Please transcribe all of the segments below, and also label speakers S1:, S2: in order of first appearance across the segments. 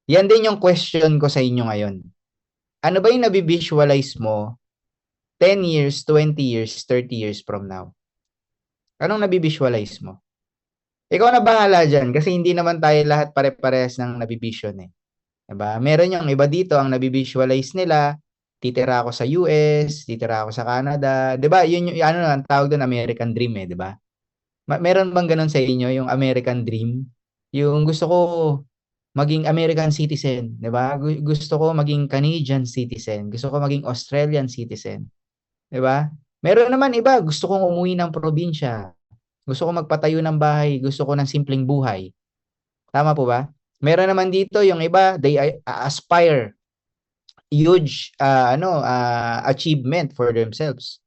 S1: Yan din yung question ko sa inyo ngayon. Ano ba yung nabivisualize mo 10 years, 20 years, 30 years from now? Anong nabivisualize mo? Ikaw na bahala dyan kasi hindi naman tayo lahat pare-parehas ng nabivision eh. Diba? Meron yung iba dito ang nabivisualize nila, titira ako sa US, titira ako sa Canada. Diba? Yun yung ano ang tawag doon American Dream eh, diba? Meron bang ganun sa inyo yung American Dream? Yung gusto ko maging American citizen, 'di ba? Gusto ko maging Canadian citizen, gusto ko maging Australian citizen, 'di ba? Meron naman iba, gusto kong umuwi ng probinsya. Gusto ko magpatayo ng bahay, gusto ko ng simpleng buhay. Tama po ba? Meron naman dito yung iba, they aspire huge achievement for themselves.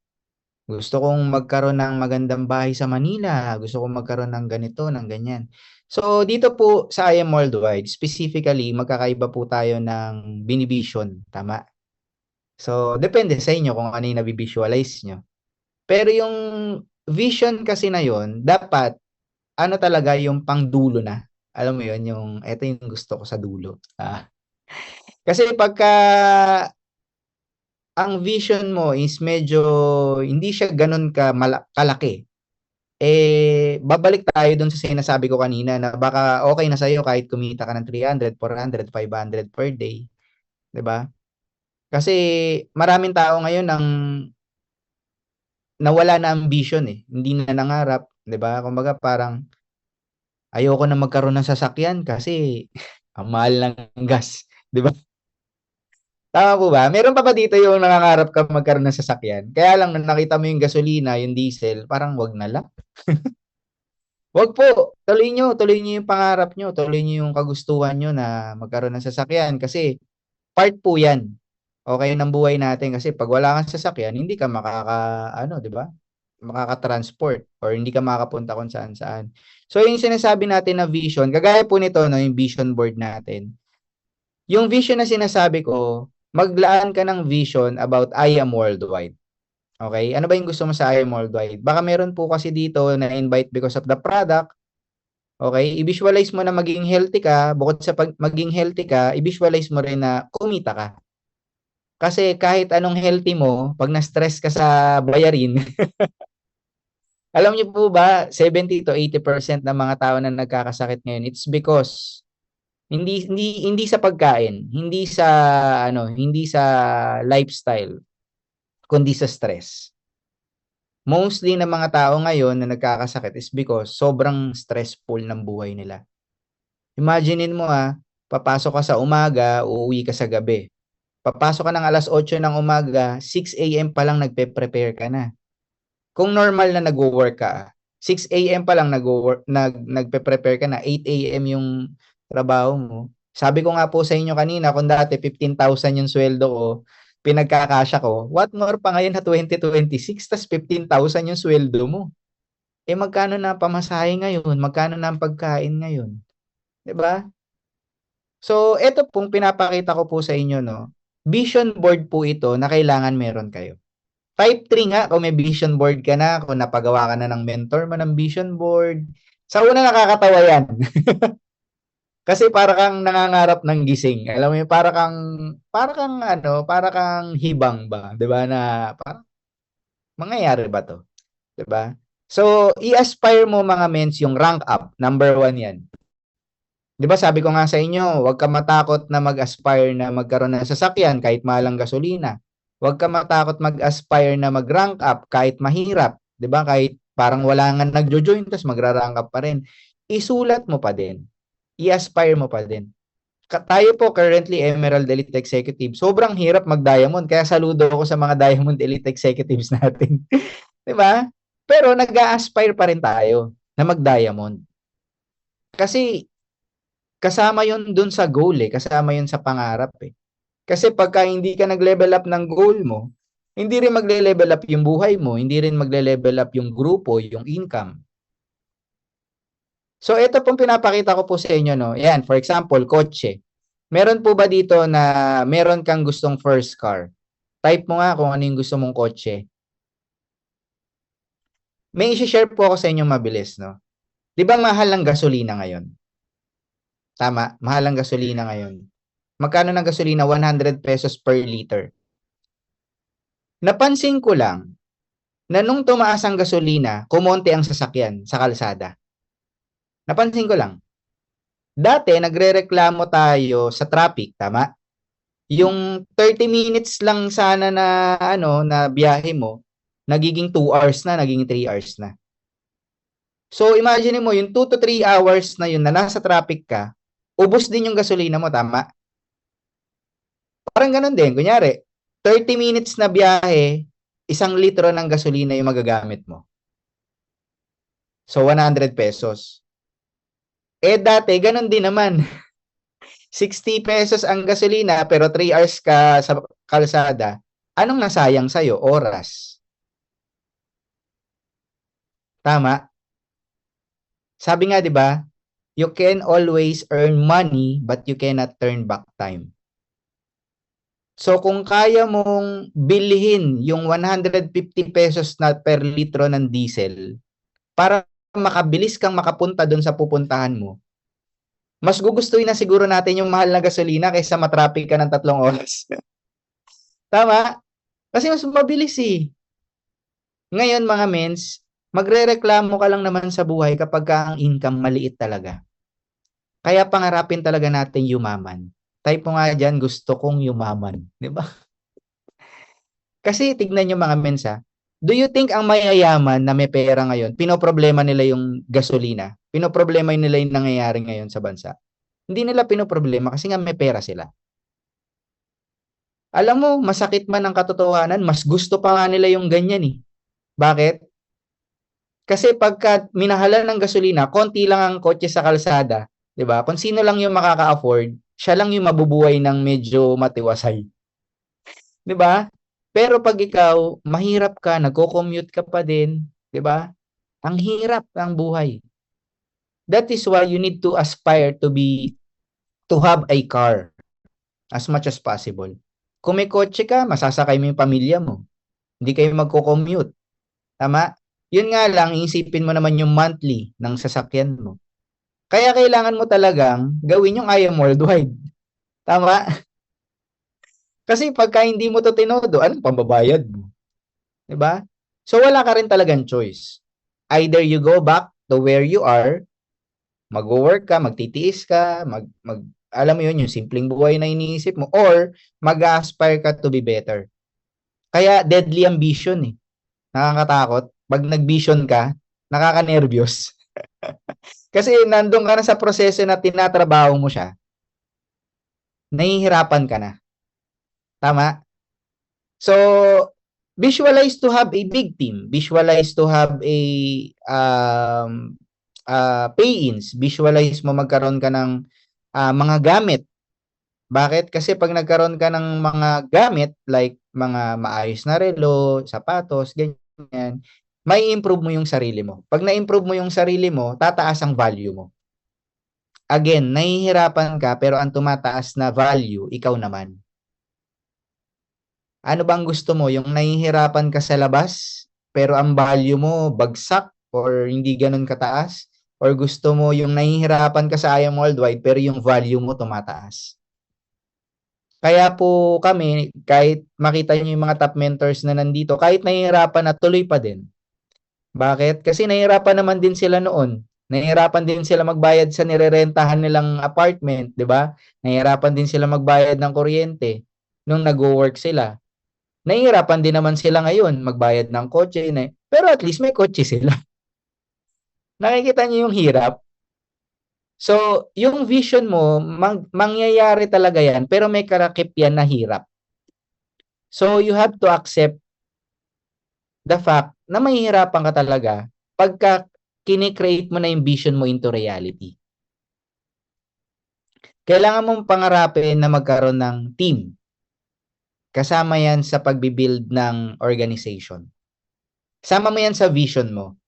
S1: Gusto kong magkaroon ng magandang bahay sa Manila. Gusto kong magkaroon ng ganito, ng ganyan. So, dito po sa I Am Worldwide, specifically, magkakaiba po tayo ng binivision. Tama? So, depende sa inyo kung ano yung nabivisualize nyo. Pero yung vision kasi na yon dapat, ano talaga yung pangdulo na. Alam mo yon yung, eto yung gusto ko sa dulo. Kasi pagka ang vision mo is medyo hindi siya ganun kalaki, babalik tayo dun sa sinasabi ko kanina na baka okay na sa'yo kahit kumita ka ng 300, 400, 500 per day, 'di ba? Kasi maraming tao ngayon ang nawala na ang vision eh, hindi na nangarap, 'di ba? Kumbaga parang ayoko na magkaroon ng sasakyan kasi ang mahal ng gas, 'di ba? Tama po ba? Meron pa ba dito yung nangangarap ka magkaroon ng sasakyan? Kaya lang nung nakita mo yung gasolina, yung diesel, parang wag na lang. Wag po, tuloy niyo yung pangarap niyo, tuloy niyo yung kagustuhan niyo na magkaroon ng sasakyan kasi part po 'yan. Okay ng buhay natin kasi pag wala kang sasakyan, hindi ka ano, 'di ba? Makaka-transport or hindi ka makakapunta kung saan-saan. So, yung sinasabi natin na vision, kagaya po nito, no, yung vision board natin. Yung vision na sinasabi ko, maglaan ka ng vision about I am worldwide. Okay? Ano ba yung gusto mo sa I am worldwide? Baka meron po kasi dito na invite because of the product. Okay? I-visualize mo na maging healthy ka, bukod sa maging healthy ka, i-visualize mo rin na kumita ka. Kasi kahit anong healthy mo, pag na-stress ka sa bayarin, alam niyo po ba, 70 to 80% ng mga tao na nagkakasakit ngayon, it's because hindi sa pagkain, hindi sa lifestyle, kundi sa stress. Mostly ng mga tao ngayon na nagkakasakit is because sobrang stressful ng buhay nila. Imaginein mo papasok ka sa umaga, uuwi ka sa gabi. Papasok ka ng 8:00 ng umaga, 6 AM pa lang nagpe-prepare ka na. Kung normal na nagwo-work ka, 6 AM pa lang nagpe-prepare ka na, 8 AM yung trabaho mo. Sabi ko nga po sa inyo kanina, kung dati 15,000 yung sweldo ko, pinagkakasya ko, what more pa ngayon na 2026, tas 15,000 yung sweldo mo. Magkano na ang pamasahe ngayon? Magkano na ang pagkain ngayon? 'Di ba? So, ito pong pinapakita ko po sa inyo, no? Vision board po ito na kailangan meron kayo. Type 3 nga kung may vision board ka na, kung napagawa ka na ng mentor mo ng vision board. Sa una nakakatawa yan. Kasi para kang nangangarap ng gising. Alam mo yun, para kang hibang ba? 'Di ba na parang mangyayari ba 'to? 'Di ba? So, i-aspire mo mga mens yung rank up. Number 1 yan. 'Di ba sabi ko nga sa inyo, huwag ka matakot na mag-aspire na magkaroon ng sasakyan kahit mahal ang gasolina. Huwag ka matakot mag-aspire na mag-rank up kahit mahirap, 'di ba? Kahit parang wala nga nagjo-join tas magra-rank up pa rin. Isulat mo pa din. I-aspire mo pa din. Tayo po currently Emerald Elite Executive. Sobrang hirap mag-diamond kaya saludo ako sa mga Diamond Elite Executives natin. 'Di ba? Pero nag-a-aspire pa rin tayo na mag-diamond. Kasi kasama yun dun sa goal kasama yun sa pangarap Kasi pagka hindi ka nag-level up ng goal mo, hindi rin magle-level up yung buhay mo, hindi rin magle-level up yung grupo, yung income. So ito pong pinapakita ko po sa inyo, no. Yan, for example, kotse. Meron po ba dito na meron kang gustong first car? Type mo nga kung ano yung gusto mong kotse. May i-share po ako sa inyo mabilis, no. 'Di ba mahal ng gasolina ngayon? Tama, mahal ang gasolina ngayon. Magkano ng gasolina? 100 pesos per liter. Napansin ko lang na nung tumaas ang gasolina, kumonti ang sasakyan sa kalsada. Napansin ko lang. Dati, nagrereklamo tayo sa traffic, tama? Yung 30 minutes lang sana na, na biyahe mo, nagiging 2 hours na, nagiging 3 hours na. So, imagine mo, yung 2 to 3 hours na yun na nasa traffic ka, ubos din yung gasolina mo, tama? Parang ganun din. Kunyari, 30 minutes na biyahe, 1 litro ng gasolina yung magagamit mo. So, 100 pesos. Dati, ganun din naman. 60 pesos ang gasolina, pero 3 hours ka sa kalsada. Anong nasayang sa'yo? Oras. Tama? Sabi nga, di ba? You can always earn money, but you cannot turn back time. So, kung kaya mong bilhin yung 150 pesos na per litro ng diesel para makabilis kang makapunta doon sa pupuntahan mo, mas gugustuhin na siguro natin yung mahal na gasolina kaysa matraffic ka ng 3 oras. Tama? Kasi mas mabilis eh. Ngayon mga mens, magrereklamo ka lang naman sa buhay kapag ka ang income maliit talaga. Kaya pangarapin talaga natin yumaman. Type mo nga dyan, gusto kong yumaman. Di ba? Kasi tignan nyo mga mensa, do you think ang mayayaman na may pera ngayon, pinoproblema nila yung gasolina? Pinoproblema nila yung nangyayari ngayon sa bansa? Hindi nila pinoproblema kasi nga may pera sila. Alam mo, masakit man ang katotohanan, mas gusto pa nga nila yung ganyan eh. Bakit? Kasi pagka minahalan ng gasolina, konti lang ang kotse sa kalsada, 'di ba? Kung sino lang yung makaka-afford, siya lang yung mabubuhay ng medyo matiwasay. 'Di ba? Pero pag ikaw, mahirap ka, nagko-commute ka pa din, 'di ba? Ang hirap ng buhay. That is why you need to aspire to have a car as much as possible. Kung may kotse ka, masasakay mo yung pamilya mo. Hindi kayo magko-commute. Tama? Yun nga lang, iisipin mo naman yung monthly ng sasakyan mo. Kaya kailangan mo talagang gawin yung I am worldwide. Tama? Kasi pagka hindi mo to tinodo, anong pambabayad mo? 'Di ba? So wala ka rin talagang choice. Either you go back to where you are, mag-work ka, magtitiis ka, alam mo yun, yung simpleng buhay na iniisip mo, or mag-aspire ka to be better. Kaya deadly ambition eh. Nakakatakot. Pag nag-vision ka, nakaka-nervyos. Kasi nandun ka na sa proseso na tinatrabaho mo siya, nahihirapan ka na. Tama? So, visualize to have a big team. Visualize to have a pay-ins. Visualize mo magkaroon ka ng mga gamit. Bakit? Kasi pag nagkaroon ka ng mga gamit, like mga maayos na relo, sapatos, ganyan, may improve mo yung sarili mo. Pag na-improve mo yung sarili mo, tataas ang value mo. Again, nahihirapan ka pero ang tumataas na value, ikaw naman. Ano bang gusto mo? Yung nahihirapan ka sa labas pero ang value mo bagsak or hindi ganun kataas? Or gusto mo yung nahihirapan ka sa I Am Worldwide pero yung value mo tumataas? Kaya po kami, kahit makita niyo yung mga top mentors na nandito, kahit nahihirapan na tuloy pa din. Bakit? Kasi nahihirapan naman din sila noon. Nahihirapan din sila magbayad sa nirerentahan nilang apartment, 'di ba? Nahihirapan din sila magbayad ng kuryente nung nagwo-work sila. Nahihirapan din naman sila ngayon magbayad ng kotse, pero at least may kotse sila. Nakikita niyo yung hirap? So, yung vision mo, mangyayari talaga yan, pero may karakip yan na hirap. So, you have to accept the fact na mahihirapan ka talaga pagka kine-create mo na yung vision mo into reality. Kailangan mong pangarapin na magkaroon ng team. Kasama yan sa pagbibuild ng organization. Sama mo yan sa vision mo.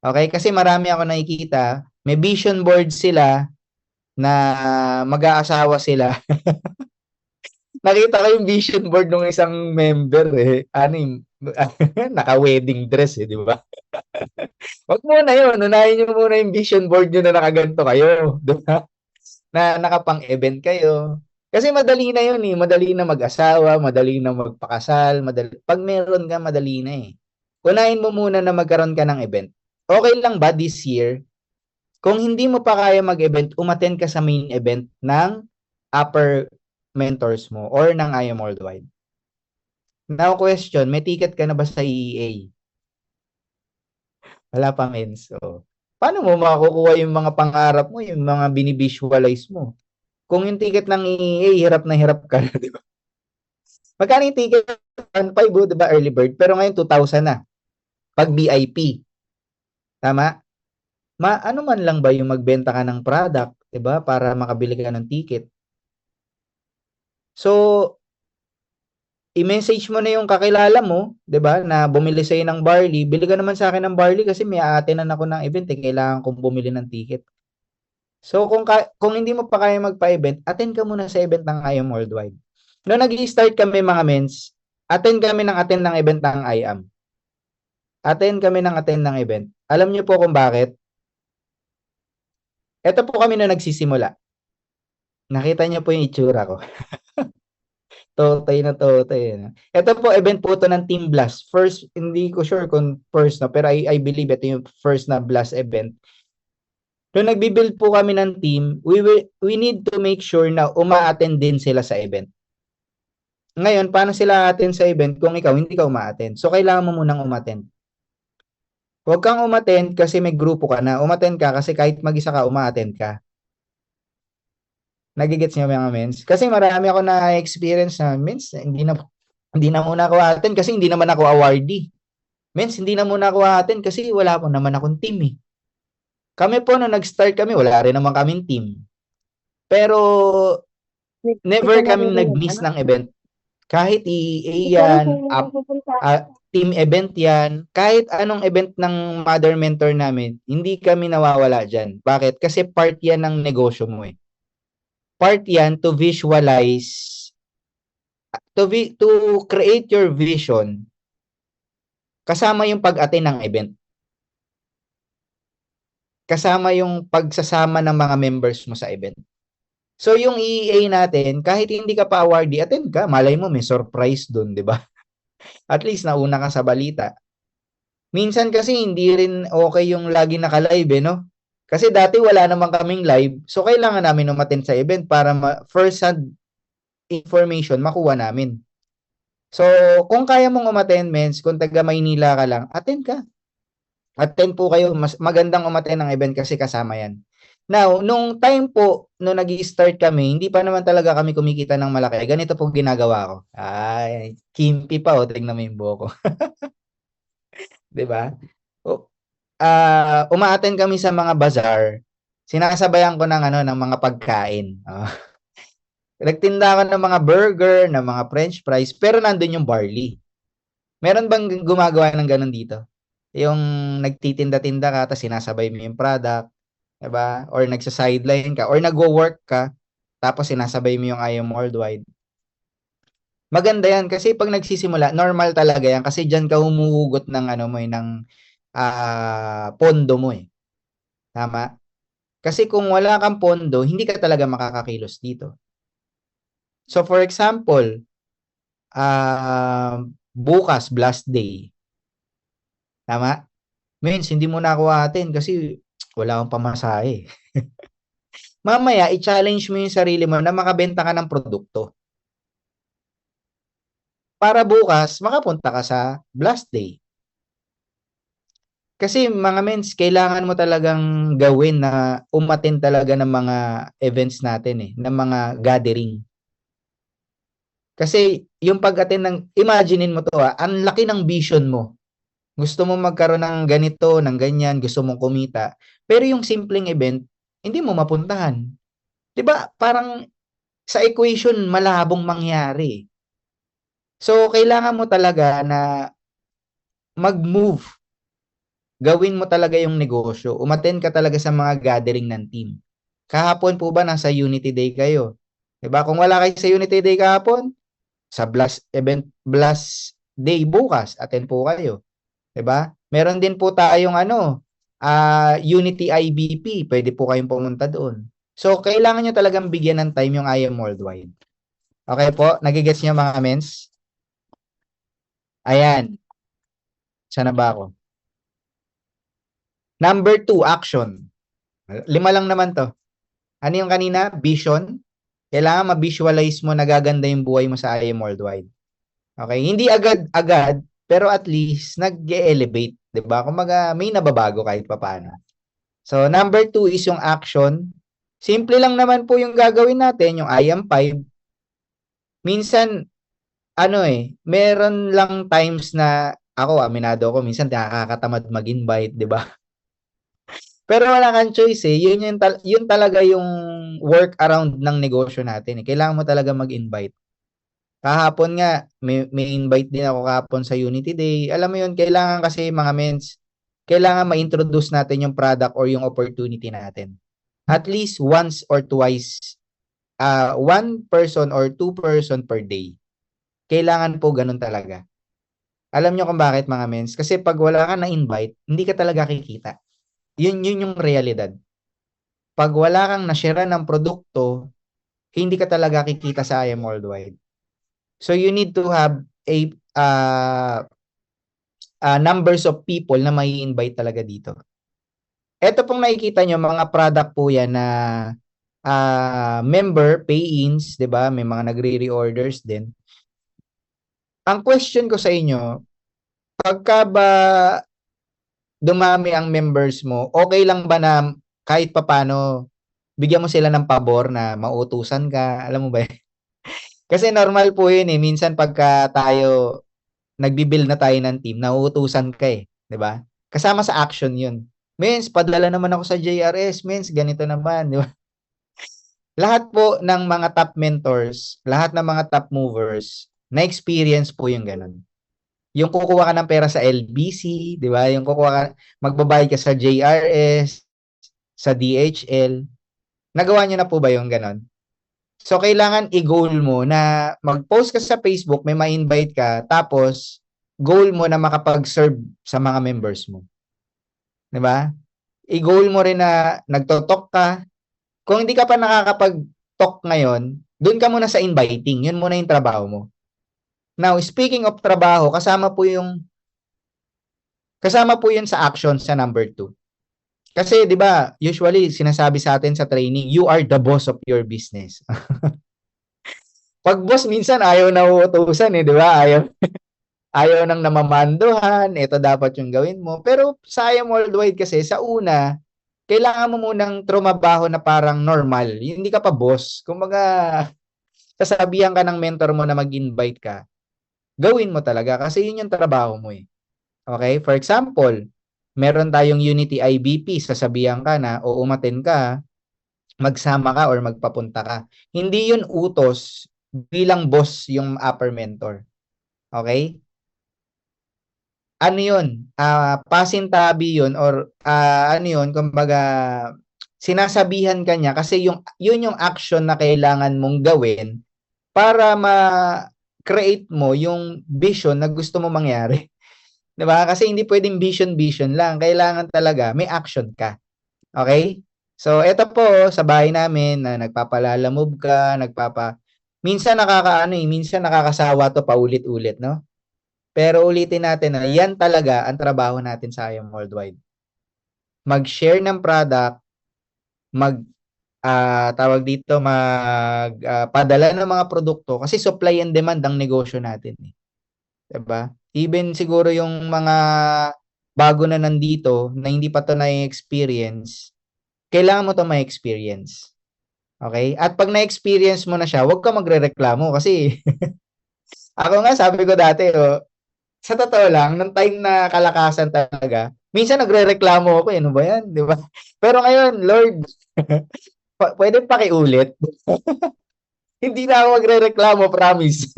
S1: Okay? Kasi marami ako nakikita, may vision board sila na mag-aasawa sila. Nakita ko yung vision board ng isang member eh. Naka-wedding dress eh, di ba? Wag muna yun. Unahin nyo muna yung vision board nyo na nakaganto kayo. Di ba? na nakapang-event kayo. Kasi madali na yun eh. Madali na mag-asawa, madali na magpakasal, madali. Pag meron ka, madali na eh. Unahin mo muna na magkaroon ka ng event. Okay lang ba this year? Kung hindi mo pa kaya mag-event, umattend ka sa main event ng upper mentors mo or ng IM Worldwide. Now question, may ticket ka na ba sa EEA? Wala pa men. So, paano mo makukuha yung mga pangarap mo, yung mga binivisualize mo? Kung yung ticket ng EEA, hirap na hirap ka na, di ba? Magkano yung ticket? 1,500, di ba, early bird? Pero ngayon, 2,000 na. Pag VIP. Tama? Ano man lang ba yung magbenta ka ng product, di ba? Para makabili ka ng ticket. So, i-message mo na yung kakilala mo, 'di ba, na bumili sa'yo ng barley. Bili ka naman sa akin ng barley kasi may a-attendan ako ng event eh, kailangan kong bumili ng ticket. So kung hindi mo pa kaya magpa-event, attend ka muna sa event ng IAM Worldwide. Noong nag-i-start kami mga mens, attend ng event ng IAM. Attend ng event. Alam niyo po kung bakit? Ito po kami na nagsisimula. Nakita niyo po yung itsura ko. Totoy na totoy. Ito po, event po ito ng Team Blast. First, hindi ko sure kung first na, pero I believe ito yung first na Blast event. Nung nagbi-build po kami ng team, we need to make sure na uma-attend din sila sa event. Ngayon, paano sila attend sa event kung ikaw hindi ka uma-attend? So, kailangan mo munang umattend. Huwag kang umattend kasi may grupo ka na. Umattend ka kasi kahit mag-isa ka, uma-attend ka. Nagigets niyo mga mens? Kasi marami ako na-experience na mens, hindi na muna ako attend kasi hindi naman ako awardee. Mens, hindi na muna ako attend kasi wala po naman akong team eh. Kami po nung nag-start kami, wala rin naman kaming team. Pero never kaming nag-miss ng event. Kahit EA yan, team event yan, kahit anong event ng mother mentor namin, hindi kami nawawala dyan. Bakit? Kasi part yan ng negosyo mo eh. Part yan to visualize, to create your vision kasama yung pag-attend ng event. Kasama yung pagsasama ng mga members mo sa event. So yung EEA natin, kahit hindi ka pa awardee, attend ka. Malay mo may surprise doon, 'di ba? At least nauna ka sa balita. Minsan kasi hindi rin okay yung lagi naka-live no? Kasi dati wala naman kaming live, so kailangan namin umattend sa event para first hand information makuha namin. So, kung kaya mong umattend, mens, kung taga Maynila ka lang, attend ka. Attend po kayo. Mas magandang umattend ng event kasi kasama yan. Now, nung time po, nung nag-i-start kami, hindi pa naman talaga kami kumikita ng malaki. Ganito po ginagawa ko. Ay, kimpi pa, tingnan mo yung buhok ko. 'Di ba? Uma-attend kami sa mga bazaar. Sinasabayan ko ng mga pagkain. Nagtinda ako ng mga burger, ng mga french fries, pero nandun yung barley. Meron bang gumagawa ng ganun dito? Yung nagtitinda-tinda ka, tapos sinasabay mo yung product, diba? Or nagsa-sideline ka, or nagwo-work ka, tapos sinasabay mo yung IAM Worldwide. Maganda yan kasi pag nagsisimula, normal talaga yan kasi dyan ka humuhugot ng pondo mo eh. Tama? Kasi kung wala kang pondo, hindi ka talaga makakakilos dito. So for example, bukas, blast day. Tama? Means, hindi mo na ako atin kasi wala akong pamasahe. Mamaya, i-challenge mo yung sarili mo na makabenta ka ng produkto. Para bukas, makapunta ka sa blast day. Kasi mga mens, kailangan mo talagang gawin na umattend talaga ng mga events natin eh, ng mga gathering. Kasi yung pag-attend ng, imaginein mo to ang laki ng vision mo. Gusto mo magkaroon ng ganito, ng ganyan, gusto mong kumita. Pero yung simpleng event, hindi mo mapuntahan. 'Di ba? Parang sa equation malabong mangyari. So kailangan mo talaga na mag-move. Gawin mo talaga yung negosyo. Umattend ka talaga sa mga gathering ng team. Kahapon po ba nasa Unity Day kayo? 'Di ba? Kung wala kayo sa Unity Day kahapon, sa Blast Day bukas, attend po kayo. 'Di ba? Meron din po tayong Unity IBP, pwede po kayong pumunta doon. So, kailangan nyo talagang bigyan ng time yung I am worldwide. Okay po? Nagigets nyo mga mens? Ayan. Sana ba ako? Number 2, action. 5 lang naman to. Ano yung kanina? Vision. Kailangan ma-visualize mo na gaganda yung buhay mo sa I am worldwide. Okay? Hindi agad-agad, pero at least nag-elevate. Diba? Kumaga, may nababago kahit papaano. So, number 2 is yung action. Simple lang naman po yung gagawin natin, yung I am 5. Minsan, meron lang times na ako, aminado ako, minsan nakakatamad mag-invite, di ba? Pero wala kang choice eh. Yun talaga yung work around ng negosyo natin eh. Kailangan mo talaga mag-invite. Kahapon nga, may invite din ako kahapon sa Unity Day. Alam mo yun, kailangan kasi mga mens, kailangan ma-introduce natin yung product or yung opportunity natin. At least once or twice, one person or two person per day. Kailangan po ganun talaga. Alam nyo kung bakit mga mens? Kasi pag wala ka na-invite, hindi ka talaga kikita. Yun yung realidad. Pag wala kang na-share ng produkto, hindi ka talaga kikita sa I Am Worldwide. So you need to have numbers of people na may invite talaga dito. Ito pong nakikita nyo, mga product po yan na member, pay-ins, 'di ba? May mga nagre-reorders din. Ang question ko sa inyo, pagka ba dumami ang members mo, okay lang ba na kahit papano bigyan mo sila ng pabor na mautusan ka? Alam mo ba? Kasi normal po yun eh. Minsan pagka tayo nagbi-build na tayo ng team, nauutusan ka eh, 'di ba? Kasama sa action 'yun. Mens, padala naman ako sa JRS, mens, ganito naman, 'di ba? Lahat po ng mga top mentors, lahat ng mga top movers, na-experience po yung ganun. Yung kukuha ka ng pera sa LBC, di ba? Yung kukuha ka, magbabayad ka sa JRS, sa DHL. Nagawa niyo na po ba yung ganun? So, kailangan i-goal mo na mag-post ka sa Facebook, may ma-invite ka, tapos goal mo na makapag-serve sa mga members mo. Di ba? I-goal mo rin na nagtotok ka. Kung hindi ka pa nakakapag-talk ngayon, doon ka muna sa inviting. Yun muna yung trabaho mo. Now, speaking of trabaho, kasama po yun sa action sa number 2. Kasi, di ba, usually, sinasabi sa atin sa training, you are the boss of your business. Pag boss, minsan ayaw na uutusan eh, di ba? Ayaw nang namamanduhan, ito dapat yung gawin mo. Pero sa I Am Worldwide kasi, sa una, kailangan mo munang trumabaho na parang normal. Hindi ka pa boss. Kumbaga, sasabihan ka ng mentor mo na mag-invite ka, gawin mo talaga kasi yun yung trabaho mo eh. Okay? For example, meron tayong Unity IBP, sasabihan ka na o umaten ka, magsama ka or magpapunta ka. Hindi yun utos bilang boss yung upper mentor. Okay? Ano yun? Pasintabi yun or ano yun, kumbaga sinasabihan ka niya kasi yun yung action na kailangan mong gawin para ma-create mo yung vision na gusto mo mangyari. 'Di ba? Kasi hindi pwedeng vision lang. Kailangan talaga may action ka. Okay? So, eto po sa bahay namin na nagpapalalamove ka, minsan minsan nakakasawa to paulit-ulit, no? Pero ulitin natin na yan talaga ang trabaho natin sa I Am Worldwide. Mag-share ng product, tawag dito, padala ng mga produkto kasi supply and demand ang negosyo natin eh. 'Di ba? Even siguro yung mga bago na nandito na hindi pa to na-experience, kailangan mo to ma-experience. Okay? At pag na-experience mo na siya, huwag ka magrereklamo kasi ako nga sabi ko dati, sa totoo lang, nung time na kalakasan talaga, minsan nagrereklamo ako, ano ba yan? Di ba? Pero ngayon, Lord, pwede pakiulit. Hindi na ako magrereklamo, promise.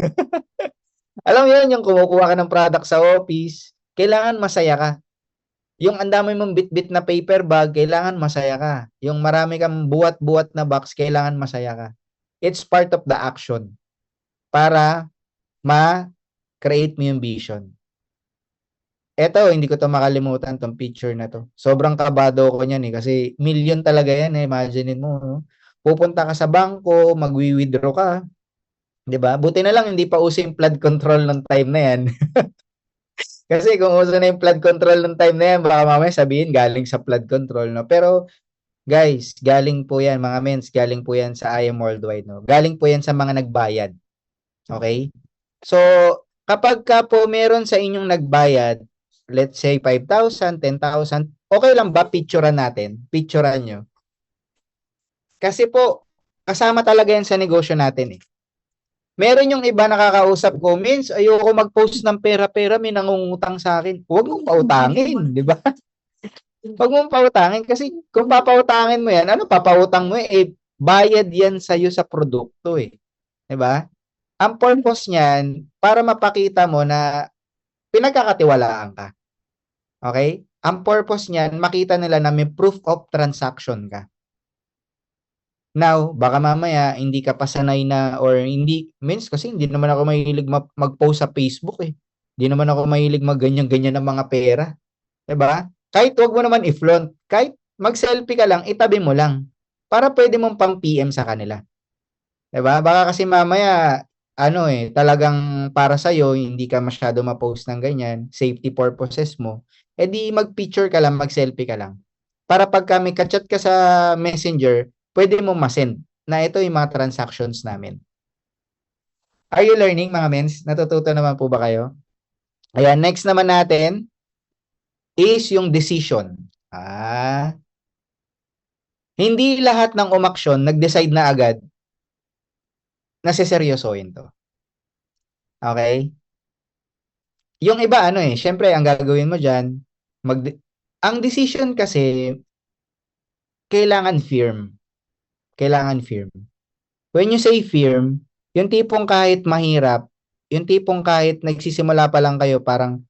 S1: Alam mo yun, yung kumukuha ka ng product sa office, kailangan masaya ka. Yung ang dami mong bit-bit na paper bag, kailangan masaya ka. Yung marami kang buwat-buwat na box, kailangan masaya ka. It's part of the action para ma-create mo yung vision. Eto, hindi ko to makalimutan tong picture na to. Sobrang kabado ko niyan eh kasi million talaga yan eh. Imagine mo, no? pupunta ka sa bangko, magwi-withdraw ka, 'di ba? Buti na lang hindi pa uso yung flood control nung time na 'yan. Kasi kung uso na yung flood control nung time na 'yan, baka mamaya sabihin galing sa flood control, no? Pero guys, galing po 'yan mga mens, galing po 'yan sa IM Worldwide, no? Galing po 'yan sa mga nagbayad. Okay? So, kapag ka po meron sa inyong nagbayad, let's say 5,000, 10,000, okay lang ba picturean natin? Picturean nyo. Kasi po, kasama talaga yan sa negosyo natin eh. Meron yung iba nakakausap ko, Mins, ayoko mag-post ng pera-pera, may nangungutang sa akin. Huwag mong pautangin, di ba? Huwag mong pautangin kasi kung papautangin mo yan, ano papautang mo eh, bayad yan sa'yo sa produkto eh. Di ba? Ang purpose niyan, para mapakita mo na pinagkakatiwalaan ka. Okay? Ang purpose niyan, makita nila na may proof of transaction ka. Now, baka mamaya hindi ka pa sanay na or hindi, means kasi hindi naman ako mahilig mag-post sa Facebook eh. Hindi naman ako mahilig mag-ganyan-ganyan ng mga pera. 'Di ba? Kahit wag mo naman i-flaunt, kahit mag-selfie ka lang, itabi mo lang para pwede mong pang PM sa kanila. 'Di ba? Baka kasi mamaya ano eh, talagang para sa iyo hindi ka masyado ma-post ng ganyan, safety purposes mo. Eh di mag-picture ka lang, mag-selfie ka lang. Para pag kami ka-chat ka sa Messenger, pwede mo ma-send na ito yung mga transactions namin. Are you learning mga mens? Natututo naman po ba kayo? Ayan, next naman natin is yung decision. Hindi lahat ng umaksyon nag-decide na agad na seseryosohin to. Okay? Yung iba ano eh, syempre ang gagawin mo diyan, ang decision kasi kailangan firm. Kailangan firm. When you say firm, yung tipong kahit mahirap, yung tipong kahit nagsisimula pa lang kayo, parang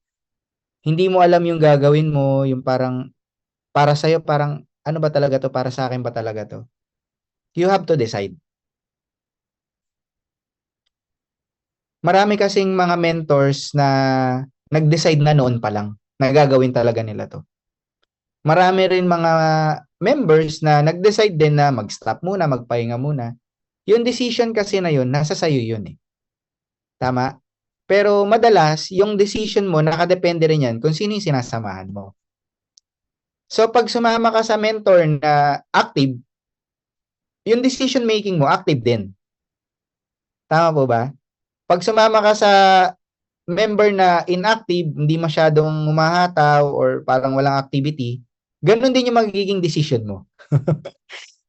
S1: hindi mo alam yung gagawin mo, yung parang para sa'yo, parang ano ba talaga to? Para sa akin ba talaga to? You have to decide. Marami kasing mga mentors na nag-decide na noon pa lang na gagawin talaga nila to. Marami rin mga members na nag-decide din na mag-stop muna, magpahinga muna. Yung decision kasi na yun, nasa sayo yun eh. Tama? Pero madalas, yung decision mo, nakadepende rin yan kung sino yung sinasamahan mo. So, pag sumama ka sa mentor na active, yung decision making mo, active din. Tama po ba? Pag sumama ka sa member na inactive, hindi masyadong humahataw or parang walang activity, ganun din yung magiging decision mo.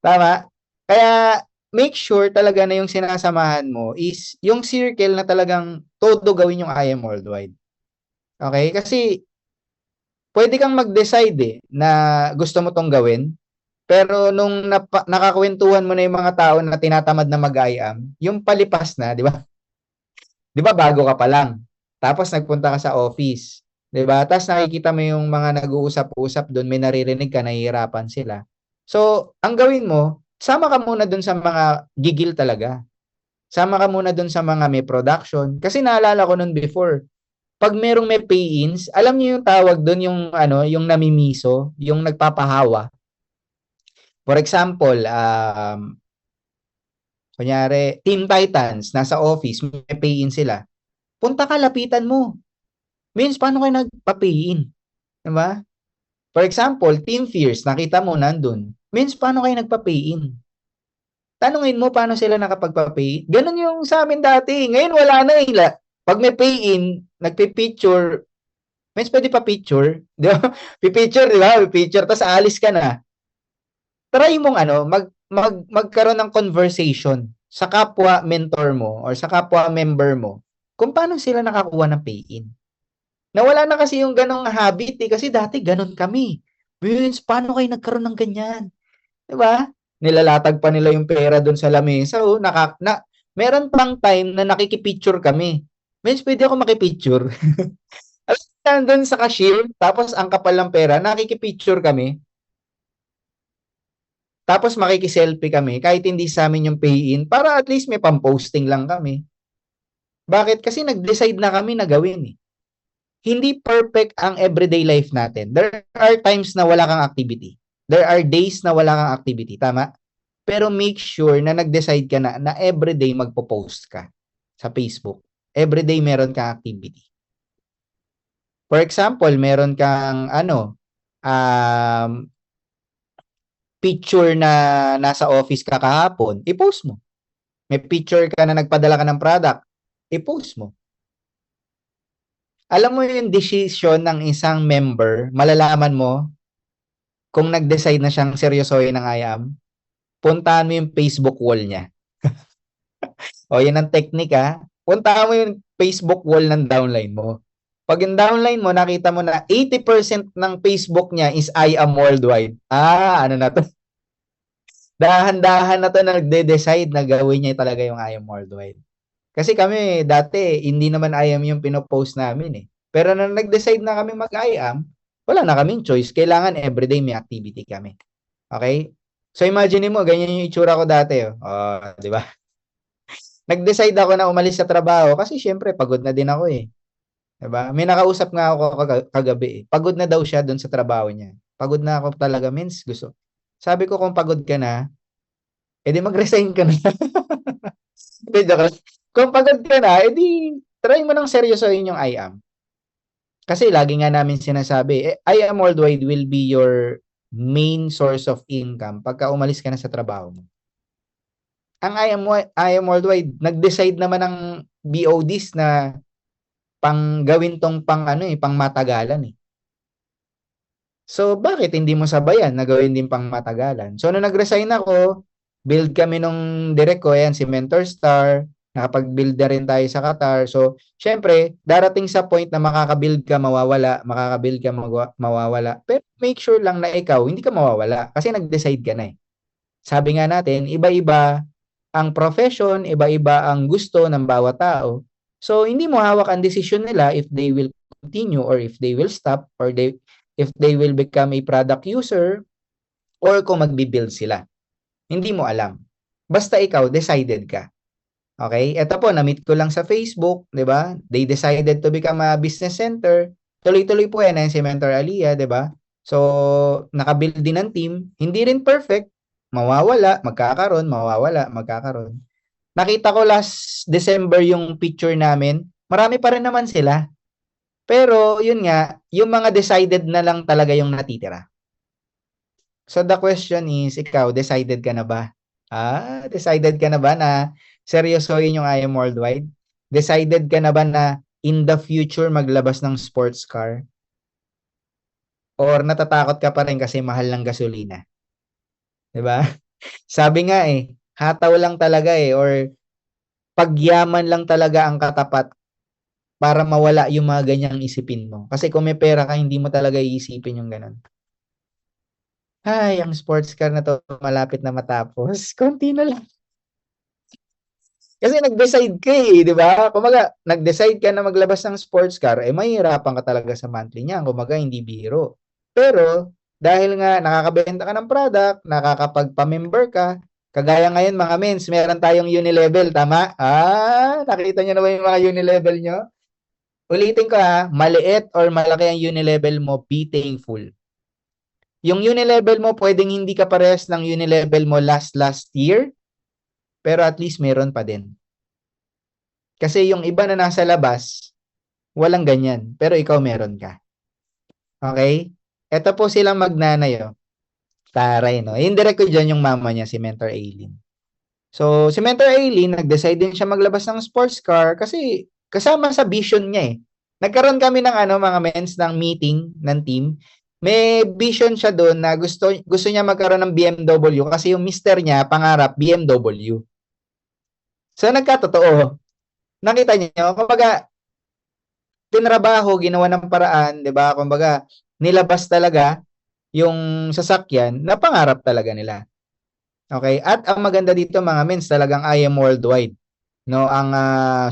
S1: Tama? Kaya, make sure talaga na yung sinasamahan mo is yung circle na talagang todo gawin yung IM Worldwide. Okay? Kasi, pwede kang mag-decide eh, na gusto mo tong gawin, pero nung nakakwentuhan mo na yung mga tao na tinatamad na mag-IM, yung palipas na, di ba? Di ba bago ka pa lang? Tapos nagpunta ka sa office. Di ba? Tapos nakikita mo yung mga nag-uusap-usap doon, may naririnig ka, nahihirapan sila. So, ang gawin mo, sama ka muna doon sa mga gigil talaga. Sama ka muna doon sa mga may production. Kasi naalala ko noon before, pag merong may pay-ins, alam niyo yung tawag doon, yung ano, yung namimiso, yung nagpapahawa. For example, kunyari, Team Titans, nasa office, may pay-in sila. Punta ka, lapitan mo. Means, paano kayo nagpa-pay-in? Diba? For example, Team Fierce, nakita mo nandun. Means, paano kayo nagpa-pay-in? Tanungin mo, paano sila nakapagpa-pay-in? Ganun yung sa amin dati. Ngayon, wala na eh. Pag may pay-in, nagpi-picture, means pwede pa picture. Di ba? Pipicture, di ba? Pipicture, tapos aalis ka na. Try mong ano, magkaroon ng conversation sa kapwa mentor mo or sa kapwa member mo kung paano sila nakakuha ng pay-in. Nawala na kasi yung ganong habit eh, kasi dati ganon kami. Vince, paano kayo nagkaroon ng ganyan? Diba? Nilalatag pa nila yung pera doon sa lamesa. Oh, meron pang time na nakikipicture kami. Vince, pwede ako makipicture. Nandun sa cashier, tapos ang kapal ng pera, nakikipicture kami. Tapos makikiselfie kami, kahit hindi sa amin yung pay-in, para at least may pamposting lang kami. Bakit? Kasi nag-decide na kami na gawin eh. Hindi perfect ang everyday life natin. There are times na wala kang activity. There are days na wala kang activity. Tama? Pero make sure na nag-decide ka na everyday magpo-post ka sa Facebook. Everyday meron kang activity. For example, meron kang picture na nasa office ka kahapon, i-post mo. May picture ka na nagpadala ka ng product, i-post mo. Alam mo yung decision ng isang member, malalaman mo kung nag-decide na siyang seryosohin ng IAM, puntahan mo yung Facebook wall niya. O, yan ang technique Puntahan mo yung Facebook wall ng downline mo. Pag yung downline mo, nakita mo na 80% ng Facebook niya is IAM worldwide. Ano na to? Dahan-dahan na to na nagde-decide na gawin niya talaga yung IAM worldwide. Kasi kami, dati, hindi naman IAM yung pinopost namin eh. Pero nung nag-decide na kami mag-IAM, wala na kaming choice. Kailangan everyday may activity kami. Okay? So imagine mo, ganyan yung itsura ko dati. Di ba? Nag-decide ako na umalis sa trabaho kasi syempre pagod na din ako eh. Diba? May nakausap nga ako kagabi eh. Pagod na daw siya doon sa trabaho niya. Pagod na ako talaga, means gusto. Sabi ko kung pagod ka na, edi mag-resign ka na. Kung pagod ka na, edi try mo nang seryosohin yung IAM. Kasi lagi nga namin sinasabi, IAM Worldwide will be your main source of income pagka umalis ka na sa trabaho mo. Ang IAM Worldwide, nag-decide naman ng BODs na gawin tong pang matagalan eh. So, bakit hindi mo sabayan na gawin din pang matagalan? So, nung nag-resign ako, build kami nung direct ko, ayan, si Mentor Star, nakapag-build na rin tayo sa Qatar. So, syempre, darating sa point na makaka-build ka, mawawala, makaka-build ka, mawawala. Pero make sure lang na ikaw, hindi ka mawawala kasi nag-decide ka na eh. Sabi nga natin, iba-iba ang profession, iba-iba ang gusto ng bawat tao. So, hindi mo hawak ang decision nila if they will continue or if they will stop or if they will become a product user or kung magbi-build sila. Hindi mo alam. Basta ikaw, decided ka. Okay? Ito po, na-meet ko lang sa Facebook, di ba? They decided to become a business center. Tuloy-tuloy po yan, si Mentor Aliyah, di ba? So, nakabuild din ng team. Hindi rin perfect. Mawawala, magkakaroon, mawawala, magkakaroon. Nakita ko last December yung picture namin. Marami pa rin naman sila. Pero, yun nga, yung mga decided na lang talaga yung natitira. So, the question is, ikaw, decided ka na ba? Decided ka na ba na seryosohin yung IAM Worldwide? Decided ka na ba na in the future maglabas ng sports car? Or natatakot ka pa rin kasi mahal ng gasolina? Diba? Sabi nga hataw lang talaga or pagyaman lang talaga ang katapat para mawala yung mga ganyang isipin mo. Kasi kung may pera ka, hindi mo talaga iisipin yung ganun. Ang sports car na to malapit na matapos. Konti na lang. Kasi nag-decide ka di ba? Kumaga, nag-decide ka na maglabas ng sports car, mahihirapan ka talaga sa monthly niyan. Kumaga, hindi biro. Pero, dahil nga nakakabenta ka ng product, nakakapagpa-member ka, kagaya ngayon mga mens, meron tayong Unilevel, tama? Nakita nyo na ba yung mga Unilevel nyo? Ulitin ko maliit or malaki ang Unilevel mo, be thankful. Yung Unilevel mo, pwedeng hindi ka parehas ng Unilevel mo last year, pero at least meron pa din. Kasi yung iba na nasa labas, walang ganyan, pero ikaw meron ka. Okay? Ito po silang magnanay, Taray, no? Indirect ko dyan yung mama niya, si Mentor Aileen. So, si Mentor Aileen, nag-decide din siya maglabas ng sports car kasi kasama sa vision niya Nagkaroon kami ng mga mens ng meeting ng team. May vision siya doon na gusto niya magkaroon ng BMW kasi yung mister niya, pangarap, BMW. So, nagkatotoo. Nakita niyo, kumbaga, tinrabaho, ginawa ng paraan, di ba? Kumbaga, nilabas talaga yung sasakyan na pangarap talaga nila. Okay? At ang maganda dito mga mens, talagang IAM worldwide. No, ang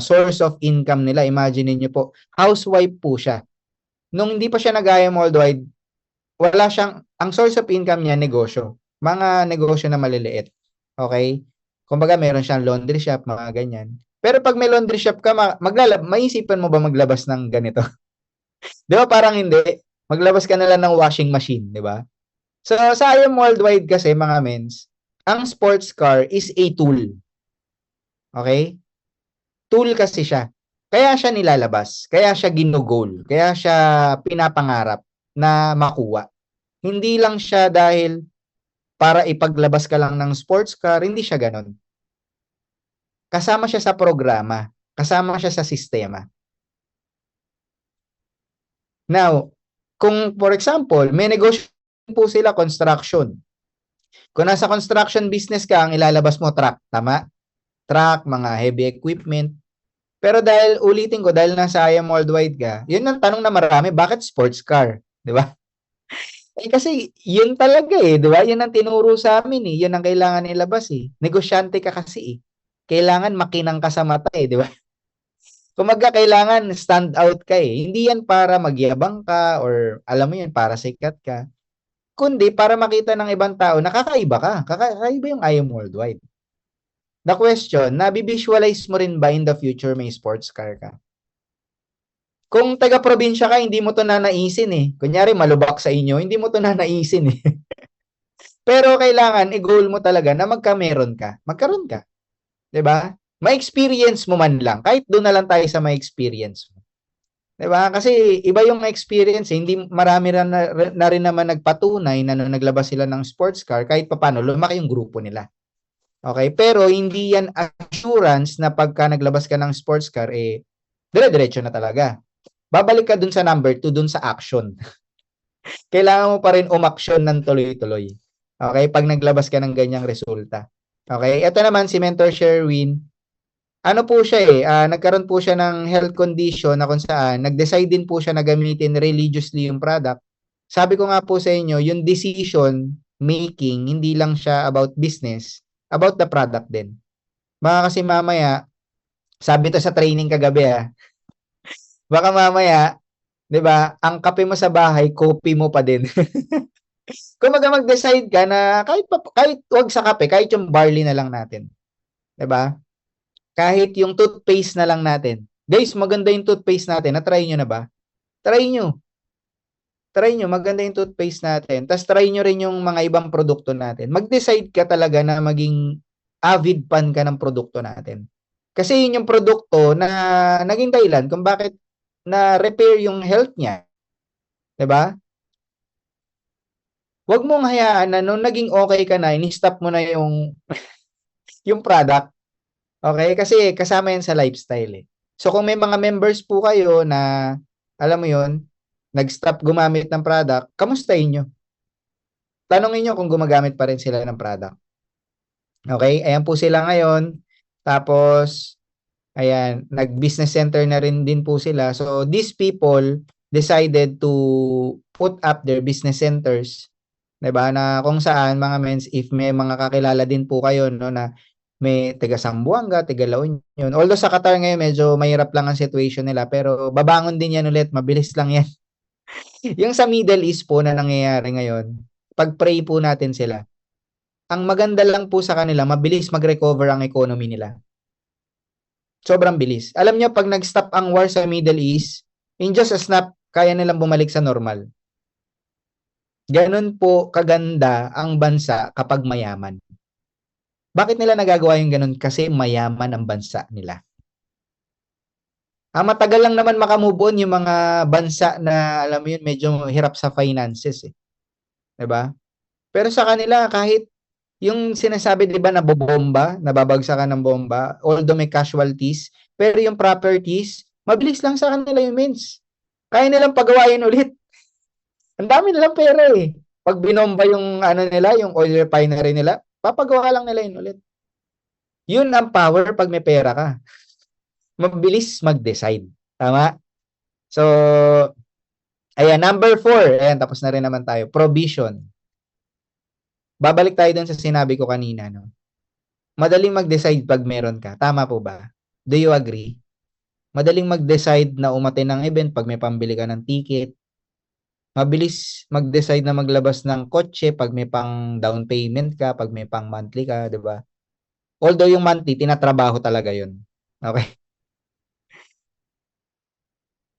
S1: source of income nila, imagine niyo po, housewife po siya. Nung hindi pa siya nag-IAM worldwide, wala siyang, ang source of income niya, negosyo. Mga negosyo na maliliit. Okay? Kumbaga, meron siyang laundry shop, mga ganyan. Pero pag may laundry shop ka, maisipan mo ba maglabas ng ganito? Di ba parang hindi? Maglabas ka na lang ng washing machine, di ba? So, sa IAM worldwide kasi, mga mens, Ang sports car is a tool. Okay? Tool kasi siya. Kaya siya nilalabas, kaya siya ginugol, kaya siya pinapangarap na makuha. Hindi lang siya dahil para ipaglabas ka lang ng sports car, hindi siya ganon. Kasama siya sa programa, kasama siya sa sistema. Now, kung for example, may negosyo po sila construction. Kung nasa construction business ka, ang ilalabas mo truck, tama? Truck, mga heavy equipment. Pero dahil ulitin ko, dahil nasa I Am Worldwide ka, yun ang tanong na marami, bakit sports car? Di ba? Eh kasi yun talaga di ba? Yun ang tinuro sa amin Yun ang kailangan ilabas Negosyante ka kasi Kailangan makinang ka sa mata di ba? Kumaga kailangan stand out ka Hindi yan para magyabang ka or alam mo yan para sikat ka. Kundi para makita ng ibang tao nakakaiba ka. Kakaiba yung I Am Worldwide. The question, nabi-visualize mo rin ba in the future may sports car ka? Kung taga-probinsya ka, hindi mo to nanaisin Kunyari, malubak sa inyo, hindi mo to nanaisin Pero kailangan, i-goal mo talaga na magka-meron ka. Magkaroon ka. 'Di ba? Ma-experience mo man lang. Kahit doon na lang tayo sa ma-experience mo. 'Di ba? Kasi iba yung experience Hindi marami na rin naman nagpatunay na nung naglabas sila ng sports car, kahit papaano, lumaki yung grupo nila. Okay? Pero hindi yan assurance na pagka naglabas ka ng sports car, dire-diretso na talaga. Babalik ka dun sa number 2, dun sa action. Kailangan mo pa rin umaksyon ng tuloy-tuloy. Okay? Pag naglabas ka ng ganyang resulta. Okay? Ito naman si Mentor Sherwin. Ano po siya nagkaroon po siya ng health condition na kung saan nag-decide din po siya na gamitin religiously yung product. Sabi ko nga po sa inyo, yung decision making, hindi lang siya about business, about the product din. Baka kasi mamaya, sabi to sa training kagabi baka mamaya, 'di ba, ang kape mo sa bahay, kopi mo pa din. Kung mag-decide ka na kahit wag sa kape, kahit yung barley na lang natin. 'Di ba? Kahit yung toothpaste na lang natin. Guys, maganda yung toothpaste natin. Na-try nyo na ba? Try nyo. Try nyo. Maganda yung toothpaste natin. Tapos try nyo rin yung mga ibang produkto natin. Mag-decide ka talaga na maging avid fan ka ng produkto natin. Kasi yun yung produkto na naging dahilan kung bakit na-repair yung health niya. 'Di ba? Huwag mong hayaan na nung naging okay ka na, in-stop mo na yung yung product. Okay? Kasi kasama yan sa lifestyle So kung may mga members po kayo na, alam mo yon nag-stop gumamit ng product, kamustahin nyo? Tanongin nyo kung gumagamit pa rin sila ng product. Okay? Ayan po sila ngayon. Tapos, ayan, nag-business center na rin din po sila. So these people decided to put up their business centers. 'Di ba? Na kung saan mga mens, if may mga kakilala din po kayo na may taga Sambuanga, taga La Union. Although sa Qatar ngayon medyo mahirap lang ang situation nila, pero babangon din yan ulit, mabilis lang yan. Yung sa Middle East po na nangyayari ngayon, pag-pray po natin sila. Ang maganda lang po sa kanila, mabilis mag-recover ang economy nila. Sobrang bilis. Alam niyo, pag nag-stop ang war sa Middle East, in just a snap, kaya nilang bumalik sa normal. Ganun po kaganda ang bansa kapag mayaman. Bakit nila nagagawa yung ganun? Kasi mayaman ang bansa nila. Matagal lang naman makamove on yung mga bansa na, alam mo yun, medyo hirap sa finances 'Di ba? Pero sa kanila, kahit yung sinasabi, 'di ba, na bobomba, nababagsakan ng bomba, although may casualties, pero yung properties, mabilis lang sa kanila yung mens. Kaya nilang pagawain ulit. Ang dami nilang pera Pag binomba yung ano nila, yung oil refinery nila, papagawa lang nila yun ulit. Yun ang power pag may pera ka. Mabilis mag-decide. Tama? So, ayan, number 4. Ayan, tapos na rin naman tayo. Provision. Babalik tayo dun sa sinabi ko kanina, no? Madaling mag-decide pag meron ka. Tama po ba? Do you agree? Madaling mag-decide na umattend ng event pag may pambili ka ng ticket. Mabilis mag-decide na maglabas ng kotse pag may pang down payment ka, pag may pang monthly ka, 'di ba? Although yung monthly, tinatrabaho talaga 'yun. Okay?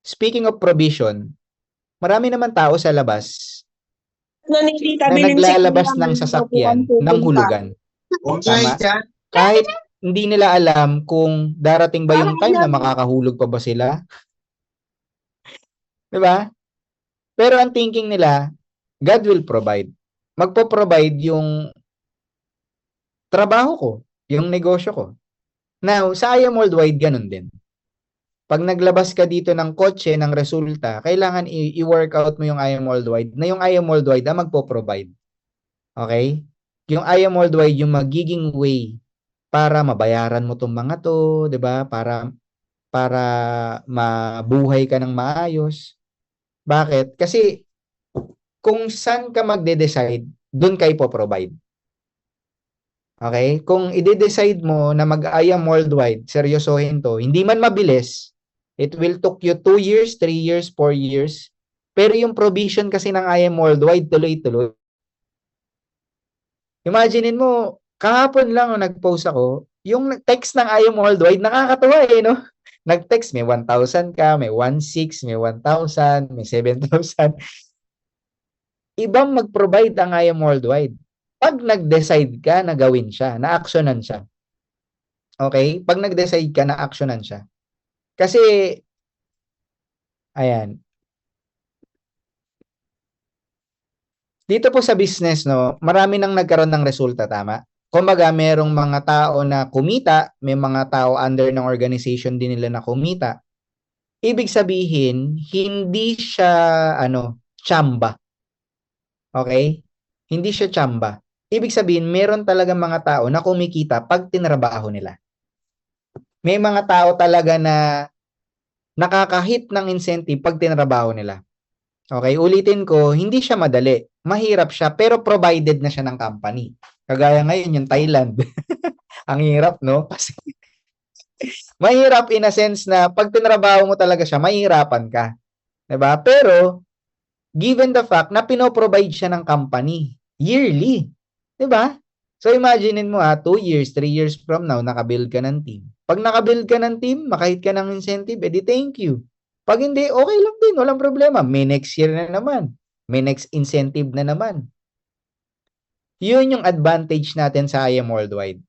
S1: Speaking of provision, marami naman tao sa labas na naglalabas ng sasakyan ng hulugan. Tama? Kahit hindi nila alam kung darating ba yung time na makakahulog pa ba sila. 'Di ba? Pero ang thinking nila, God will provide. Magpo-provide yung trabaho ko, yung negosyo ko. Now, sa I Am Worldwide, ganun din. Pag naglabas ka dito ng kotse, ng resulta, kailangan i-work out mo yung I Am Worldwide na yung I Am Worldwide ang magpo-provide. Okay? Yung I Am Worldwide, yung magiging way para mabayaran mo tong mga to, 'di ba? Para mabuhay ka ng maayos. Bakit? Kasi kung saan ka magde-decide, doon ka ipo-provide. Okay? Kung i-decide mo na mag-I Am Worldwide, seryosohin to, hindi man mabilis, it will took you 2 years, 3 years, 4 years. Pero yung provision kasi ng I Am Worldwide, tuloy-tuloy. Imaginein mo, kahapon lang nag-post ako, yung text ng I Am Worldwide, nakakatuwa no? Nag-text, may 1,000 ka, may 1,600, may 1,000, may 7,000. Ibang mag-provide ang I Am Worldwide. Pag nag-decide ka na gawin siya, na actionan siya. Okay? Pag nag-decide ka na actionan siya. Kasi, ayan, dito po sa business, no, marami nang nagkaroon ng resulta, tama? Kumbaga, merong mga tao na kumita, may mga tao under ng organization din nila na kumita. Ibig sabihin, hindi siya, tsamba. Okay? Hindi siya tsamba. Ibig sabihin, meron talaga mga tao na kumikita pag tinrabaho nila. May mga tao talaga na nakakahit ng incentive pag tinrabaho nila. Okay, ulitin ko, hindi siya madali. Mahirap siya, pero provided na siya ng company. Kagaya ngayon, yung Thailand. Ang hirap, no? Kasi mahirap in a sense na pag tinrabaho mo talaga siya, mahirapan ka. 'Di ba? Pero, given the fact na pinoprovide siya ng company, yearly. 'Di ba? So, imaginein mo 2 years, 3 years from now, nakabuild ka ng team. Pag nakabuild ka ng team, makahit ka ng incentive, edi thank you. Pag hindi, okay lang din, walang problema. May next year na naman. May next incentive na naman. Yun yung advantage natin sa I Am Worldwide.